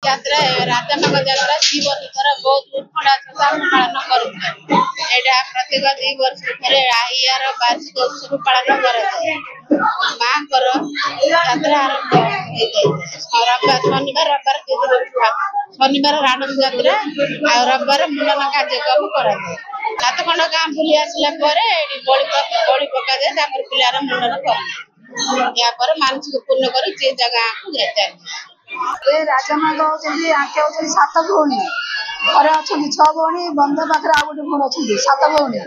ଯାତ୍ରା ରାଜାଙ୍କ ଯାତ୍ରା 2 ବର୍ଷ ଥରେ ବହୁତ ଉତ୍କଣ୍ଠା ସହ ପାଳନ କରୁଥିଲେ। ଏଇଟା ପ୍ରତ୍ୟେକ 2 ବର୍ଷ ଥରେ ଆଇଆର ବାର୍ଷିକ ଉତ୍ସବ ପାଳନ କରାଯାଏ। ମାଙ୍କର ଯାତ୍ରା ଆରମ୍ଭ ହେଇଯାଇଥାଏ ଶନିବାର ରବିବାର ଶନିବାର ରାଣୀ ଯାତ୍ରା ଆଉ ରବିବାର ମୁଣ୍ଡନ କାର୍ଯ୍ୟକ୍ରମ କରାଯାଏ। 7 ଖଣ୍ଡ ଗାଁ ବୁଲି ଆସିଲା ପରେ ଏଠି ବଳି ପକାଯାଏ। ତାପରେ ପିଲାର ମୁଣ୍ଡନ କରନ୍ତି। या पर मानसिक पूर्ण करी जे जगह को जाय ए राजामांग होचंदी आके होचंदी 7 भौणी अरे अछंदी 6 भौणी बंद पाखरे आ गोटे भौण अछंदी 7 भौणी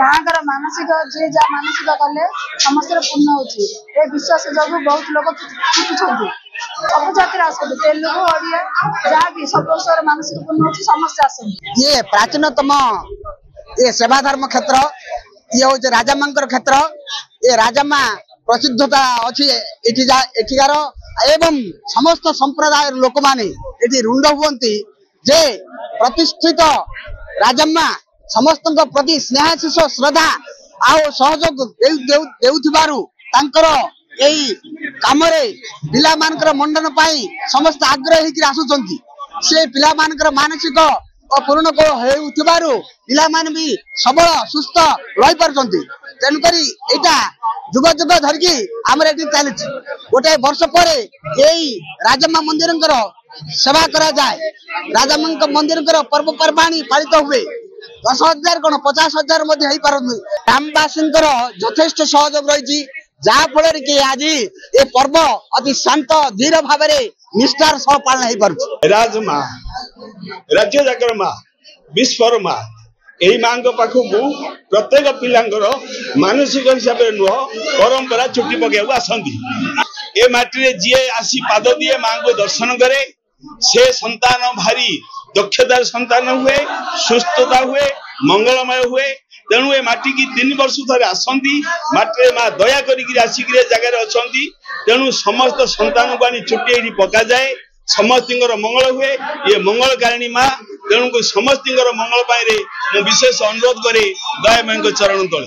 गाँकर मानसिक जे जा मानसिक कले समस्त पूर्ण होची। ए विश्वास जगु बहुत लोग छुटुछंदी। सब जाति आसते तेलुगु ओडिया जहाँ भी सब सर मानसिक पूर्ण होची समस्त आसते। ये प्राचीनतम ये सेवा धर्म क्षेत्र ये हो राजामांकर क्षेत्र। ये राजामा प्रसिद्धता अच्छी एठिकार एवं समस्त संप्रदाय लोक माने एठी रुंड हुवंती जे प्रतिष्ठित राजम्मा समस्त प्रति स्नेहाशीष श्रद्धा आउ सहयोग देउथिबारु तांकर एई कामरे पिला मानकर मंडन पाई समस्त आग्रह हिकि आसुचंती। से पिला मानकर मानसिक पूर्ण हेउथिबारु पिला मान भी सबल सुस्थ रही पारचंती। तेनु करी एटा जुग जुग धरिकी आमर एठी चलछि। गोटे वर्ष परे एई राजम्मा मंदिरंकर सेवा करा जाए। राजम्मा मंदिरंकर पर्व पर्वाणी पालित हुए 10,000 कोन 50,000 मध्ये हेई पारनु। ग्रामवासींकर यथेष्ट सहयोग रहिछि जहा फल कि आज ए पर्व अति शांत धीर भाव निष्ठार सह पालन हेई पारछि। राजमा राज्य जाकर माँ विश्वर माँ यही माँ पाखक प्रत्येक पिलांकर मानसिक हिसाब से नुह परंपरा चुटी पकड़ आसती। ए माटी जी आसी पाद दिए माँ को दर्शन करे से संतान भारी दक्षतार संतान हुए सुस्थता हुए मंगलमय हुए। तेणु ए माटी की 3 वर्ष थे आसती माटी माँ दया करिक जगार अच्छा। तेणु समस्त संतान को आनी चुटी पका जाए समस्त मंगल हुए। ये मंगल कारिणी माँ तेणु समस्त मंगल विशेष अनुरोध करे दया माँ चरण तले।